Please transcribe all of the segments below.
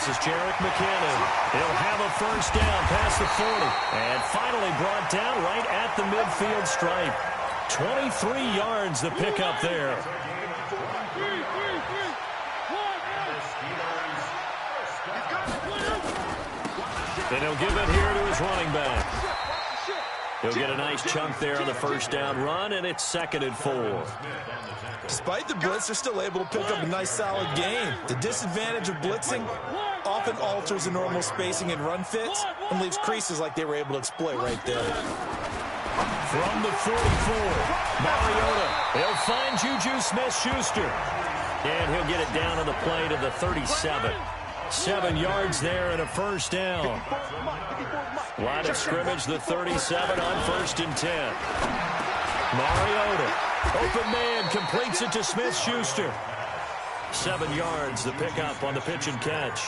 This is Jerick McKinnon. He'll have a first down past the 40. And finally brought down right at the midfield stripe. 23 yards the pickup there. And he'll give it here to his running back. He'll get a nice chunk there on the first down run, and it's 2nd and 4. Despite the blitz, they're still able to pick up a nice, solid gain. The disadvantage of blitzing often alters the normal spacing and run fits and leaves creases like they were able to exploit right there. From the 44, Mariota. He'll find Juju Smith-Schuster. And he'll get it down on the play to the 37. 7 yards there and a first down. Line of scrimmage, the 37 on 1st and 10. Mariota, open man, completes it to Smith-Schuster. 7 yards, the pickup on the pitch and catch.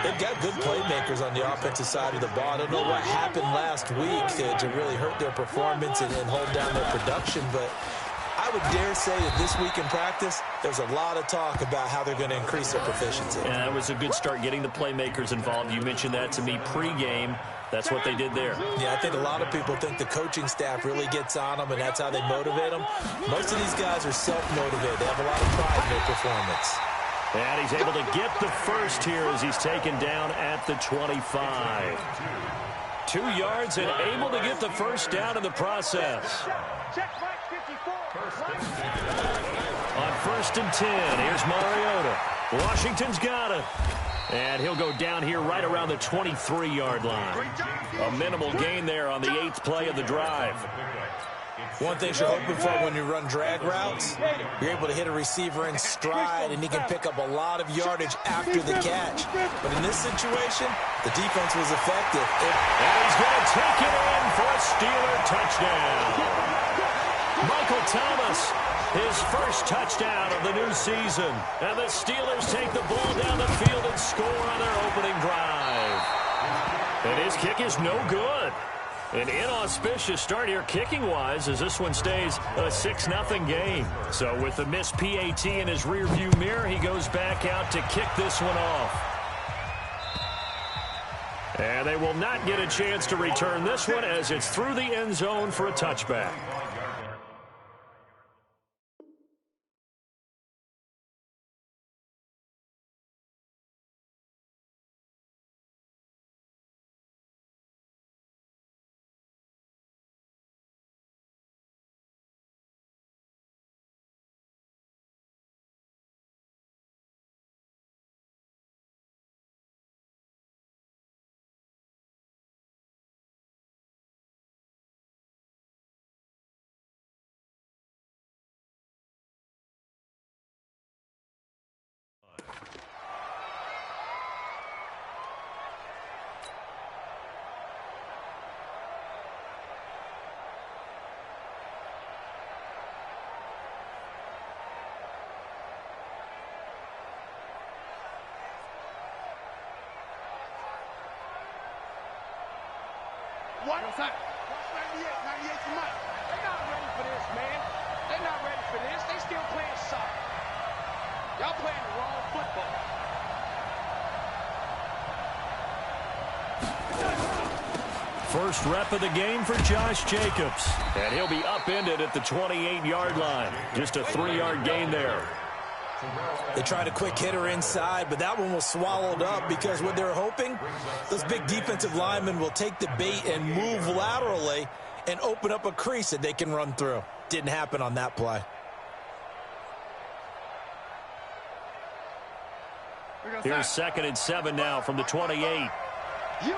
They've got good playmakers on the offensive side of the ball. I don't know what happened last week to really hurt their performance and hold down their production, but I would dare say that this week in practice, there's a lot of talk about how they're going to increase their proficiency. And that was a good start getting the playmakers involved. You mentioned that to me pregame. That's what they did there. Yeah, I think a lot of people think the coaching staff really gets on them, and that's how they motivate them. Most of these guys are self-motivated. They have a lot of pride in their performance. And he's able to get the first here as he's taken down at the 25. 2 yards and able to get the first down in the process. On 1st and 10, here's Mariota. Washington's got it. And he'll go down here right around the 23-yard line. A minimal gain there on the 8th play of the drive. One thing you're hoping for when you run drag routes, you're able to hit a receiver in stride, and he can pick up a lot of yardage after the catch. But in this situation, the defense was effective. And he's going to take it in for a Steeler touchdown. Michael Thomas, his first touchdown of the new season. And the Steelers take the ball down the field and score on their opening drive. And his kick is no good. An inauspicious start here kicking-wise as this one stays a 6-0 game. So with the missed PAT in his rearview mirror, he goes back out to kick this one off. And they will not get a chance to return this one as it's through the end zone for a touchback. What? Watch 98 tonight. They're not ready for this, man. They're not ready for this. They still playing soccer. Y'all playing the wrong football. First rep of the game for Josh Jacobs. And he'll be upended at the 28-yard line. Just a 3-yard gain there. They tried a quick hitter inside, but that one was swallowed up because what they're hoping, those big defensive linemen will take the bait and move laterally and open up a crease that they can run through. Didn't happen on that play. Here's 2nd and 7 now from the 28. You.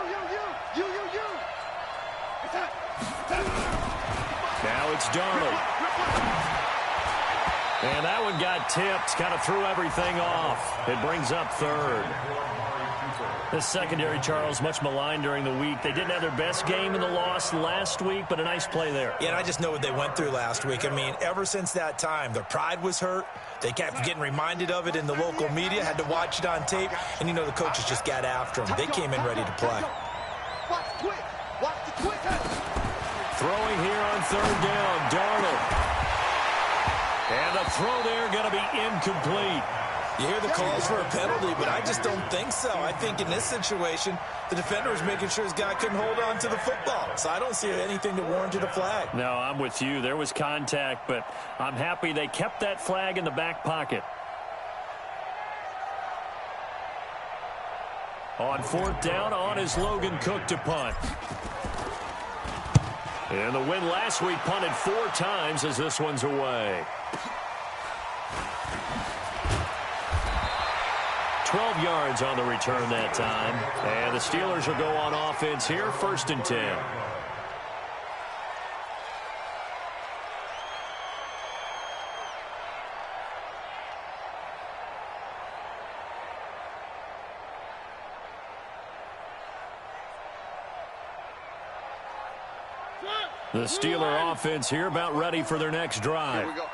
Now it's Darnold. And that one got tipped, kind of threw everything off. It brings up 3rd. The secondary, Charles, much maligned during the week. They didn't have their best game in the loss last week, but a nice play there. Yeah, and I just know what they went through last week. I mean, ever since that time, their pride was hurt. They kept getting reminded of it in the local media, had to watch it on tape, and, you know, the coaches just got after them. They came in ready to play. Watch the quick. Throwing here on 3rd down, Darnold. And the throw there going to be incomplete. You hear the calls for a penalty, but I just don't think so. I think in this situation, the defender was making sure his guy couldn't hold on to the football. So I don't see anything to warrant a flag. No, I'm with you. There was contact, but I'm happy they kept that flag in the back pocket. On fourth down, on is Logan Cook to punt. And the win last week punted 4 times as this one's away. 12 yards on the return that time. And the Steelers will go on offense here, 1st and 10. The Steeler offense here about ready for their next drive. Here we go.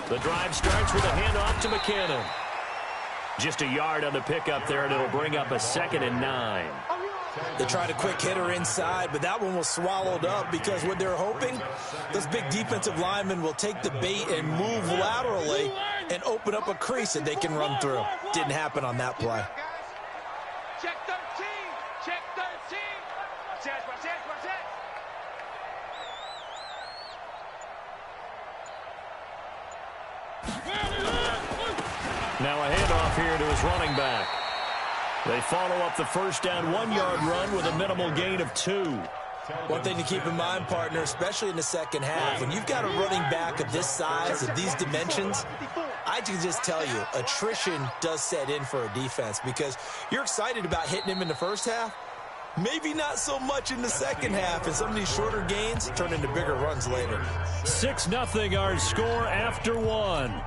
The drive starts with a handoff to McKinnon. Just a yard on the pickup there, and it'll bring up a 2nd and 9. They tried a quick hitter inside, but that one was swallowed up because what they're hoping, those big defensive linemen will take the bait and move laterally and open up a crease that they can run through. Didn't happen on that play. Check 13. Check 13. Watch that. Now a handoff here to his running back. They follow up the first down 1-yard run with a minimal gain of 2. One thing to keep in mind, partner, especially in the second half, when you've got a running back of this size, of these dimensions, I can just tell you, attrition does set in for a defense because you're excited about hitting him in the first half. Maybe not so much in the second half, and some of these shorter gains turn into bigger runs later. 6-0 our score after 1.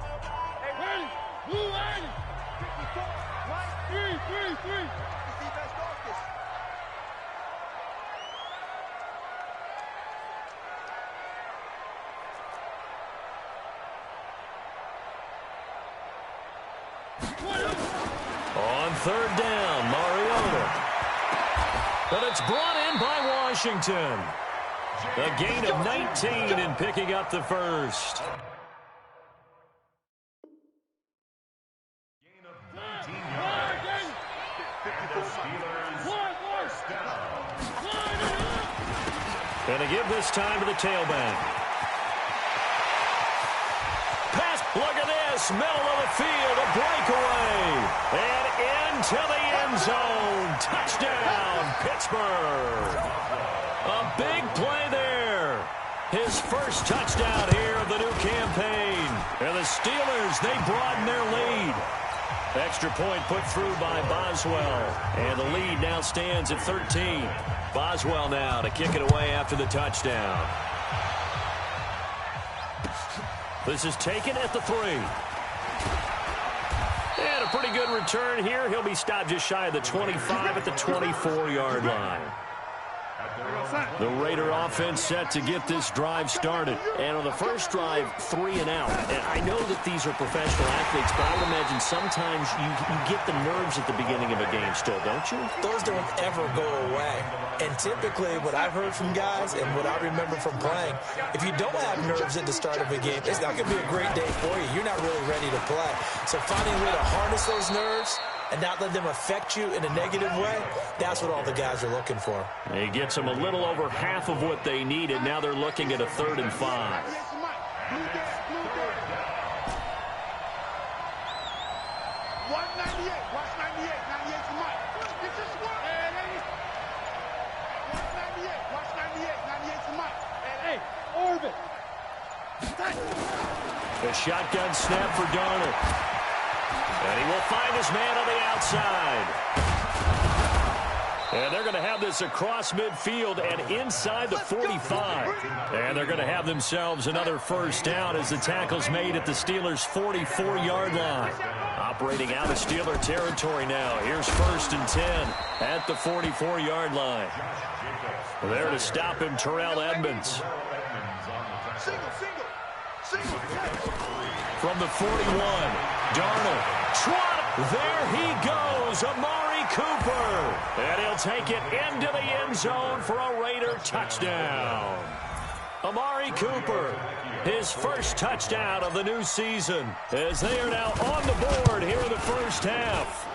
On 3rd down, Mariota. But it's brought in by Washington. A gain of 19 in picking up the first. Gain of 19 yards. 50 the Steelers. 1st down. And to give this time to the tailback. Pass, look at this, middle of the field, a breakaway. And into the end zone. Touchdown, Pittsburgh. A big play there. His first touchdown here of the new campaign. And the Steelers, they broaden their lead. Extra point put through by Boswell. And the lead now stands at 13. Boswell now to kick it away after the touchdown. This is taken at the 3. And a pretty good return here. He'll be stopped just shy of the 25 at the 24-yard line. The Raider offense set to get this drive started. And on the first drive, 3 and out. And I know that these are professional athletes, but I would imagine sometimes you get the nerves at the beginning of a game still, don't you? Those don't ever go away. And typically, what I've heard from guys and what I remember from playing, if you don't have nerves at the start of a game, it's not going to be a great day for you. You're not really ready to play. So finding a way to harness those nerves and not let them affect you in a negative way, that's what all the guys are looking for. He gets them a little over half of what they needed. Now they're looking at a 3rd and 5. A shotgun snap for Darnold. And he will find his man on the outside. And they're going to have this across midfield and inside the 45. And they're going to have themselves another first down as the tackle's made at the Steelers' 44-yard line. Operating out of Steeler territory now. Here's 1st and 10 at the 44-yard line. There to stop him, Terrell Edmonds. From the 41, Darnold, trot There he goes, Amari Cooper. And he'll take it into the end zone for a Raider touchdown. Amari Cooper, his first touchdown of the new season, as they are now on the board here in the first half.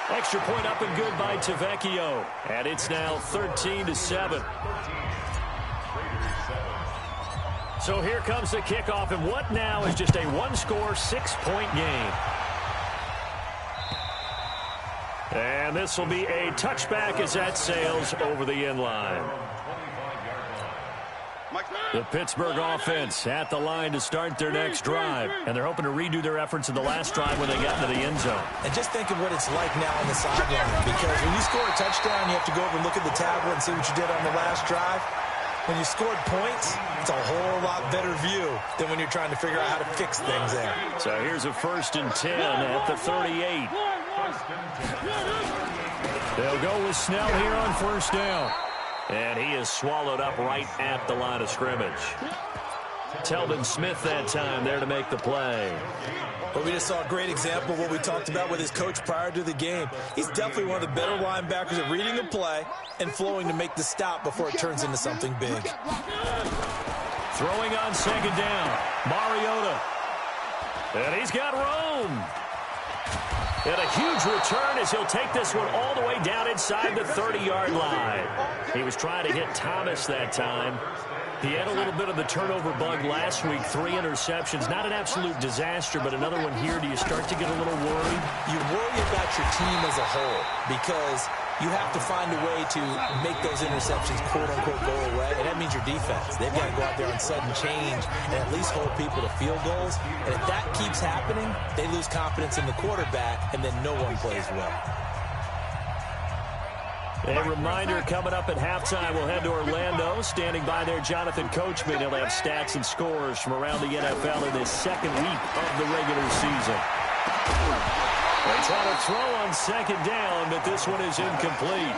Extra point up and good by Tavecchio. And it's now 13-7. So here comes the kickoff, and what now is just a one-score, 6-point game. And this will be a touchback as that sails over the end line. The Pittsburgh offense at the line to start their next drive. And they're hoping to redo their efforts in the last drive when they got into the end zone. And just think of what it's like now on the sideline. Because when you score a touchdown, you have to go over and look at the tablet and see what you did on the last drive. When you scored points, it's a whole lot better view than when you're trying to figure out how to fix things there. So here's a 1st and 10 at the 38. They'll go with Snell here on 1st down. And he is swallowed up right at the line of scrimmage. Telvin Smith that time there to make the play. But we just saw a great example of what we talked about with his coach prior to the game. He's definitely one of the better linebackers at reading a play and flowing to make the stop before it turns into something big. Throwing on 2nd down, Mariota. And he's got room. And a huge return as he'll take this one all the way down inside the 30-yard line. He was trying to hit Thomas that time. He had a little bit of the turnover bug last week, 3 interceptions. Not an absolute disaster, but another one here. Do you start to get a little worried? You worry about your team as a whole because you have to find a way to make those interceptions, quote-unquote, go away, and that means your defense. They've got to go out there on sudden change and at least hold people to field goals. And if that keeps happening, they lose confidence in the quarterback, and then no one plays well. A reminder coming up at halftime, we'll head to Orlando. Standing by there, Jonathan Coachman. He'll have stats and scores from around the NFL in this 2nd week of the regular season. They try to throw on 2nd down, but this one is incomplete.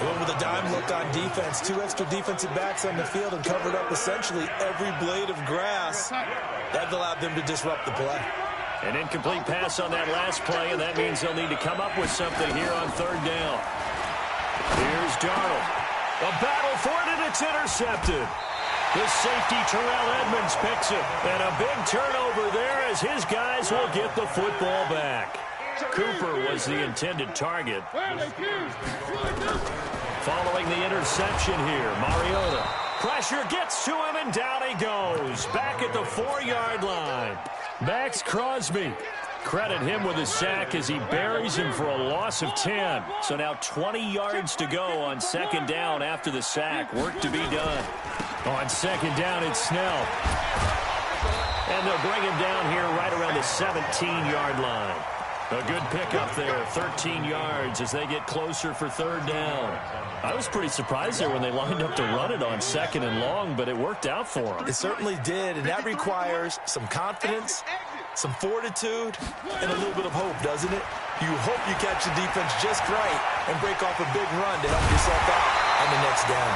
Going with a dime look on defense. 2 extra defensive backs on the field and covered up essentially every blade of grass. That allowed them to disrupt the play. An incomplete pass on that last play, and that means they'll need to come up with something here on 3rd down. Here's Darnold. A battle for it, and it's intercepted. The safety, Terrell Edmonds, picks it. And a big turnover there as his guys will get the football back. Cooper was the intended target. Following the interception here, Mariota. Pressure gets to him, and down he goes. Back at the 4-yard line. Max Crosby. Credit him with a sack as he buries him for a loss of 10. So now 20 yards to go on 2nd down after the sack. Work to be done. On 2nd down, it's Snell. And they'll bring him down here right around the 17-yard line. A good pickup there, 13 yards as they get closer for 3rd down. I was pretty surprised there when they lined up to run it on 2nd and long, but it worked out for them. It certainly did, and that requires some confidence, some fortitude, and a little bit of hope, doesn't it? You hope you catch the defense just right and break off a big run to help yourself out on the next down.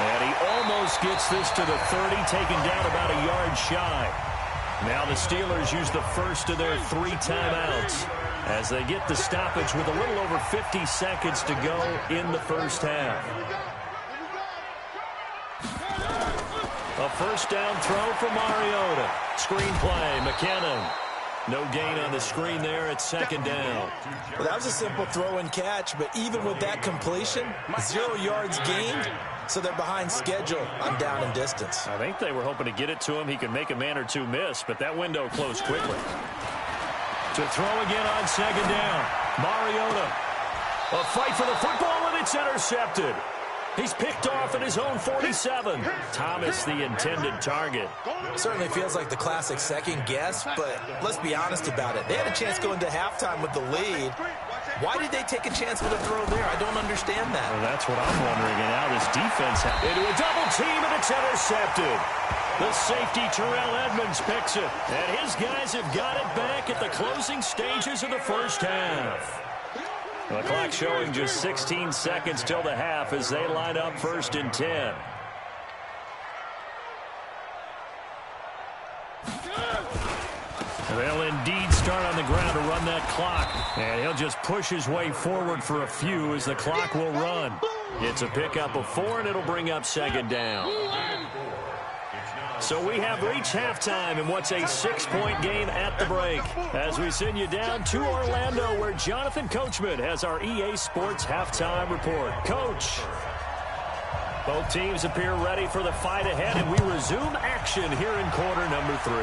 And he almost gets this to the 30, taken down about a yard shy. Now the Steelers use the first of their 3 timeouts as they get the stoppage with a little over 50 seconds to go in the first half. A 1st down throw for Mariota. Screen play, McKinnon. No gain on the screen there at 2nd down. Well, that was a simple throw and catch, but even with that completion, 0 yards gained, so they're behind schedule on down and distance. I think they were hoping to get it to him. He could make a man or two miss, but that window closed quickly. To throw again on 2nd down. Mariota. A fight for the football, and it's intercepted. He's picked off at his own 47. Thomas, the intended target. Certainly feels like the classic second guess, but let's be honest about it. They had a chance going to halftime with the lead. Why did they take a chance with a throw there? I don't understand that. Well, that's what I'm wondering. And now this defense into a double team, and it's intercepted. The safety, Terrell Edmonds, picks it. And his guys have got it back at the closing stages of the first half. The clock showing just 16 seconds till the half as they line up 1st and 10. They'll indeed start on the ground to run that clock. And he'll just push his way forward for a few as the clock will run. It's a pickup of 4, and it'll bring up second down. So we have reached halftime in what's a 6-point game at the break. As we send you down to Orlando, where Jonathan Coachman has our EA Sports halftime report. Coach. Both teams appear ready for the fight ahead, and we resume action here in quarter number 3.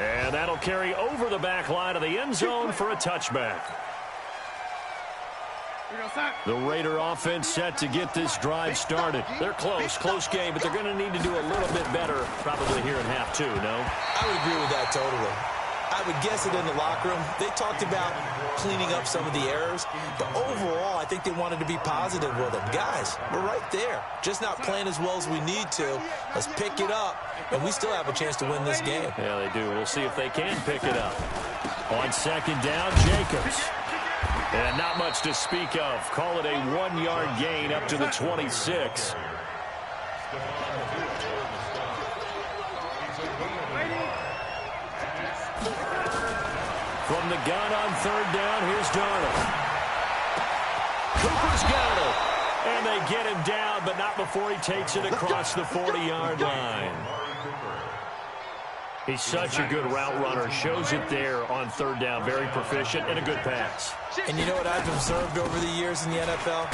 And that'll carry over the back line of the end zone for a touchback. The Raider offense set to get this drive started. They're close game, but they're going to need to do a little bit better probably here in half 2, no? I would agree with that totally. I would guess it in the locker room. They talked about cleaning up some of the errors, but overall, I think they wanted to be positive with them. Guys, we're right there. Just not playing as well as we need to. Let's pick it up, and we still have a chance to win this game. Yeah, they do. We'll see if they can pick it up. On second down, Jacobs. And not much to speak of. Call it a 1-yard gain up to the 26. From the gun on third down, here's Darnold. Cooper's got it. And they get him down, but not before he takes it across the 40-yard line. He's such a good route runner. Shows it there on third down. Very proficient and a good pass. And you know what I've observed over the years in the NFL?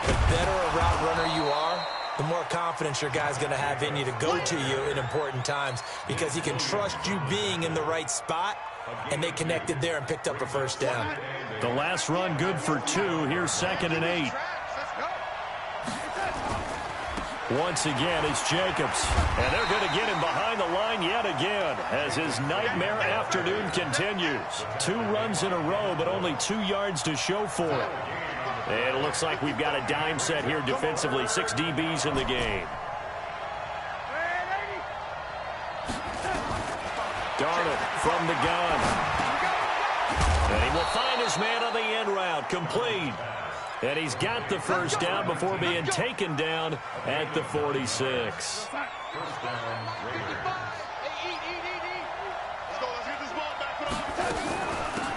The better a route runner you are, the more confidence your guy's going to have in you to go to you in important times, because he can trust you being in the right spot, and they connected there and picked up a first down. The last run good for 2. Here's 2nd and 8. Once again, it's Jacobs. And they're going to get him behind the line yet again as his nightmare afternoon continues. 2 runs in a row, but only 2 yards to show for it. And it looks like we've got a dime set here defensively. 6 DBs in the game. Darnold from the gun. And he will find his man on the end route. Complete. And he's got the first down before being taken down at the 46.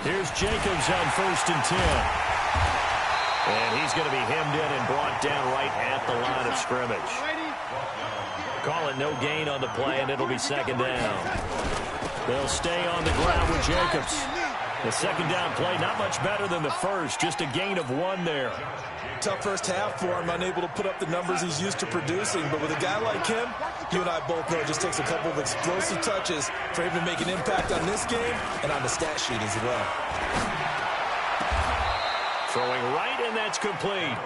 Here's Jacobs on 1st and 10. And he's going to be hemmed in and brought down right at the line of scrimmage. Call it no gain on the play, and it'll be 2nd down. They'll stay on the ground with Jacobs. The 2nd down play, not much better than the first, just a gain of 1 there. Tough first half for him, unable to put up the numbers he's used to producing. But with a guy like him, you and I both know it just takes a couple of explosive touches for him to make an impact on this game and on the stat sheet as well. Throwing right, and that's complete.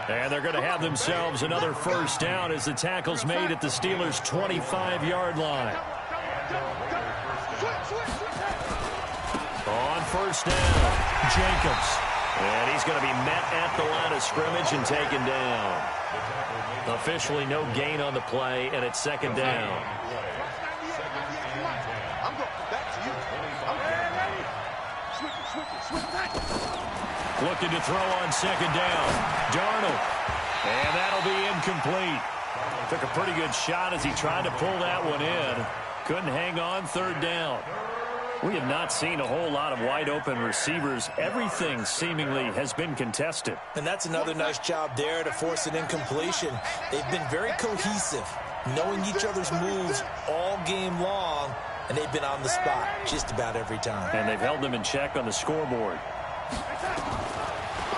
And they're going to have themselves another first down as the tackle's made at the Steelers' 25-yard line. On first down, Jacobs. And he's going to be met at the line of scrimmage and taken down. Officially no gain on the play, and it's 2nd down. Looking to throw on 2nd down. Darnold. And that'll be incomplete. Took a pretty good shot as he tried to pull that one in. Couldn't hang on 3rd down. We have not seen a whole lot of wide-open receivers. Everything seemingly has been contested. And that's another nice job there to force an incompletion. They've been very cohesive, knowing each other's moves all game long, and they've been on the spot just about every time. And they've held them in check on the scoreboard.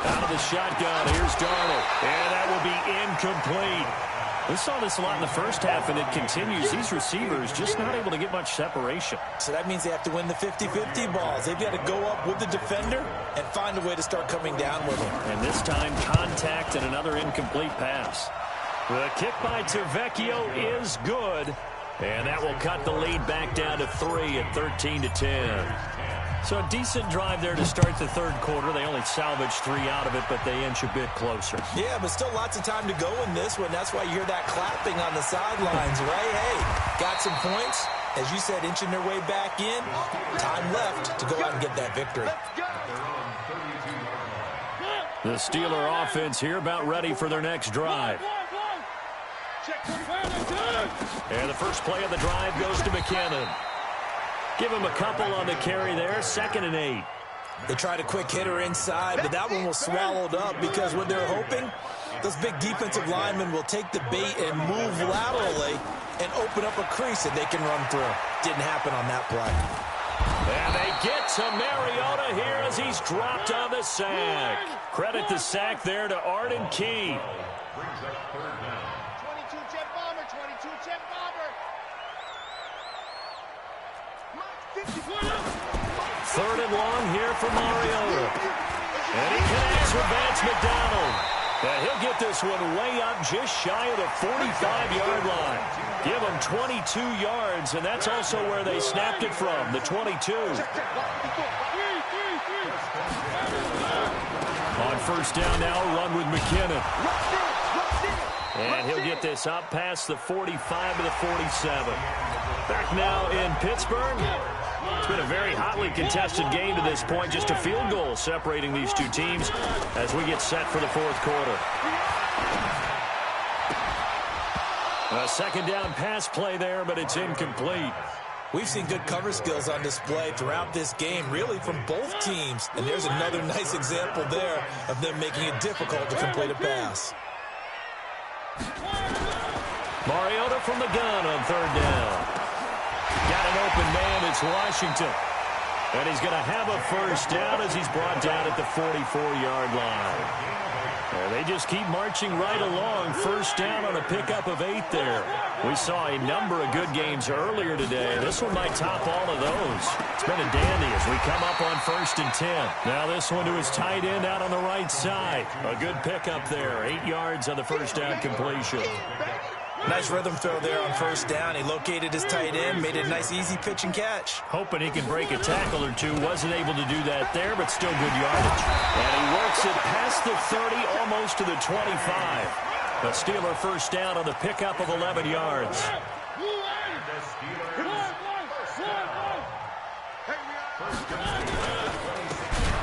Out of the shotgun, here's Darnold. And that will be incomplete. We saw this a lot in the first half, and it continues. These receivers just not able to get much separation. So that means they have to win the 50-50 balls. They've got to go up with the defender and find a way to start coming down with him. And this time, contact and another incomplete pass. The kick by Tavecchio is good. And that will cut the lead back down to 3 at 13-10. So a decent drive there to start the 3rd quarter. They only salvaged 3 out of it, but they inch a bit closer. Yeah, but still lots of time to go in this one. That's why you hear that clapping on the sidelines, right? Hey, got some points. As you said, inching their way back in. Time left to go out and get that victory. The Steeler offense here about ready for their next drive. And the first play of the drive goes to McKinnon. Give him a couple on the carry there, 2nd and 8. They tried a quick hitter inside, but that one was swallowed up because what they're hoping, those big defensive linemen will take the bait and move laterally and open up a crease that they can run through. Didn't happen on that play. And they get to Mariota here as he's dropped on the sack. Credit the sack there to Arden Key. 22-jet bomber, 22-jet bomber. 3rd and long here for Mariota. And he connects with Vance McDonald. And he'll get this one way up just shy of the 45-yard line. Give him 22 yards, and that's also where they snapped it from, the 22. On 1st down now, run with McKinnon. And he'll get this up past the 45 to the 47. Back now in Pittsburgh. It's been a very hotly contested game to this point. Just a field goal separating these two teams as we get set for the 4th quarter. A 2nd down pass play there, but it's incomplete. We've seen good cover skills on display throughout this game, really from both teams. And there's another nice example there of them making it difficult to complete a pass. Mariota from the gun on 3rd down. Got an open man, it's Washington. And he's going to have a 1st down as he's brought down at the 44-yard line. And they just keep marching right along. 1st down on a pickup of 8 there. We saw a number of good games earlier today. This one might top all of those. It's been a dandy as we come up on 1st and 10. Now this one to his tight end out on the right side. A good pickup there. 8 yards on the 1st down completion. Nice rhythm throw there on 1st down. He located his tight end, made it a nice easy pitch and catch. Hoping he can break a tackle or two. Wasn't able to do that there, but still good yardage. And he works it past the 30, almost to the 25. The Steeler 1st down on the pickup of 11 yards.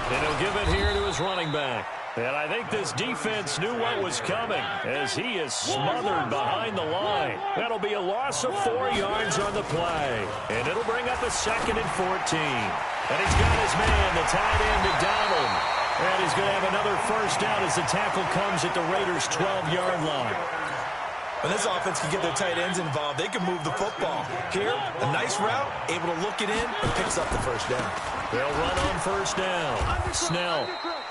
And he'll give it here to his running back. And I think this defense knew what was coming as he is smothered behind the line. That'll be a loss of 4 yards on the play. And it'll bring up a 2nd and 14. And he's got his man, the tight end, McDonald. And he's going to have another 1st down as the tackle comes at the Raiders' 12-yard line. When this offense can get their tight ends involved, they can move the football. Here, a nice route, able to look it in, and picks up the 1st down. They'll run on 1st down. Snell.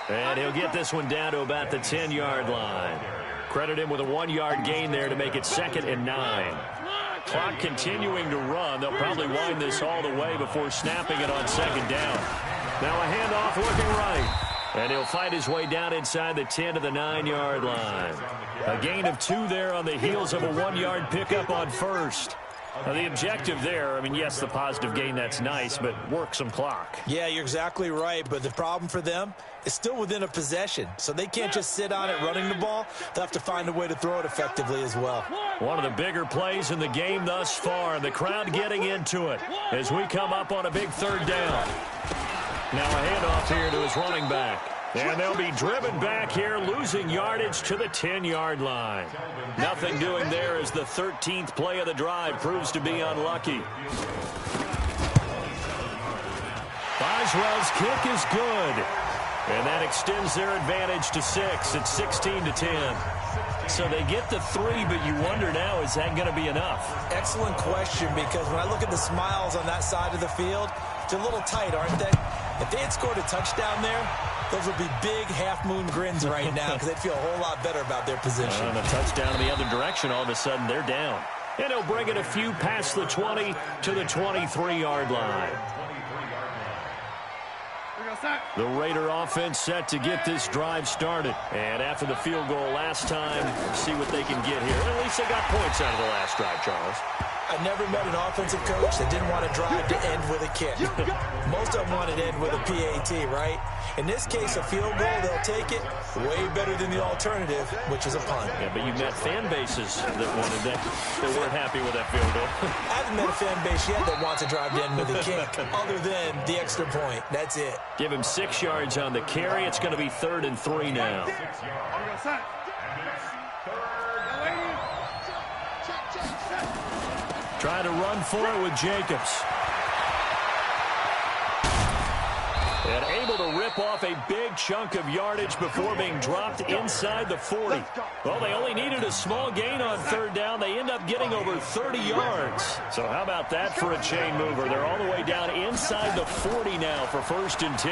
And he'll get this one down to about the 10-yard line. Credit him with a 1-yard gain there to make it 2nd and 9. Clock continuing to run. They'll probably wind this all the way before snapping it on 2nd down. Now a handoff looking right. And he'll fight his way down inside the 10 to the 9-yard line. A gain of 2 there on the heels of a 1-yard pickup on 1st. Now the objective there, I mean, yes, the positive gain, that's nice, but work some clock. Yeah, you're exactly right, but the problem for them is still within a possession, so they can't just sit on it running the ball. They'll have to find a way to throw it effectively as well. One of the bigger plays in the game thus far, and the crowd getting into it as we come up on a big 3rd down. Now a handoff here to his running back. And they'll be driven back here, losing yardage to the 10-yard line. Nothing doing there as the 13th play of the drive proves to be unlucky. Boswell's kick is good. And that extends their advantage to 6. It's 16-10. So they get the 3, but you wonder now, is that going to be enough? Excellent question, because when I look at the smiles on that side of the field, they're a little tight, aren't they? If they had scored a touchdown there, those would be big half-moon grins right now because they'd feel a whole lot better about their position. And a touchdown in the other direction, all of a sudden they're down. And he'll bring it a few past the 20 to the 23-yard line. The Raider offense set to get this drive started. And after the field goal last time, see what they can get here. At least they got points out of the last drive, Charles. I never met an offensive coach that didn't want to drive to end with a kick. Most of them want to end with a PAT, right? In this case, a field goal, they'll take it way better than the alternative, which is a punt. Yeah, but you met fan bases that wanted that, that weren't happy with that field goal. I haven't met a fan base yet that wants to drive to end with a kick, other than the extra point. That's it. Give him 6 yards on the carry. It's going to be 3rd and 3 now. Trying to run for it with Jacobs. And able to rip off a big chunk of yardage before being dropped inside the 40. Well, they only needed a small gain on third down. They end up getting over 30 yards. So how about that for a chain mover? They're all the way down inside the 40 now for 1st and 10.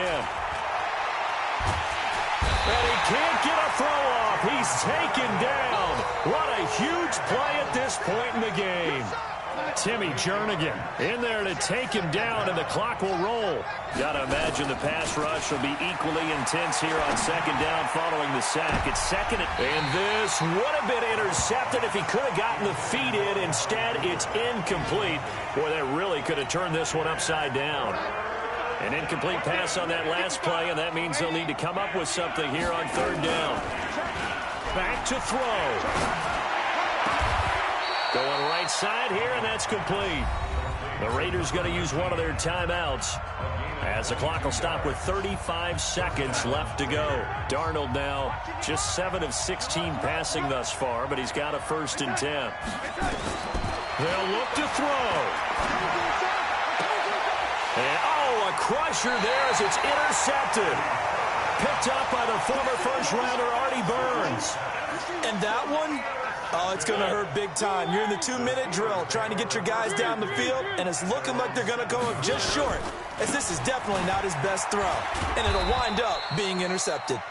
And he can't get a throw off. He's taken down. What a huge play at this point in the game. Timmy Jernigan in there to take him down, and the clock will roll. Got to imagine the pass rush will be equally intense here on 2nd down following the sack. It's 2nd, and this would have been intercepted if he could have gotten the feet in. Instead, it's incomplete. Boy, that really could have turned this one upside down. An incomplete pass on that last play, and that means they'll need to come up with something here on 3rd down. Back to throw. Going right side here, and that's complete. The Raiders going to use one of their timeouts as the clock will stop with 35 seconds left to go. Darnold now just 7 of 16 passing thus far, but he's got a 1st and 10. They'll look to throw. And, a crusher there as it's intercepted. Picked up by the former first-rounder Artie Burns. And that one, it's going to hurt big time. You're in the 2-minute drill trying to get your guys down the field, and it's looking like they're going to go just short, as this is definitely not his best throw. And it'll wind up being intercepted.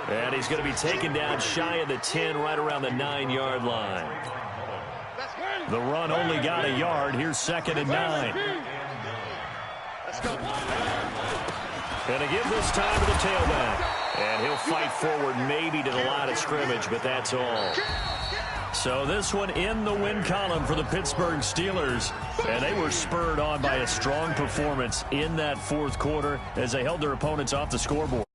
And he's going to be taken down shy of the 10, right around the 9-yard line. The run only got a yard. Here's 2nd and 9. And to give this time to the tailback. And he'll fight forward maybe to the line of scrimmage, but that's all. So this one in the win column for the Pittsburgh Steelers. And they were spurred on by a strong performance in that 4th quarter as they held their opponents off the scoreboard.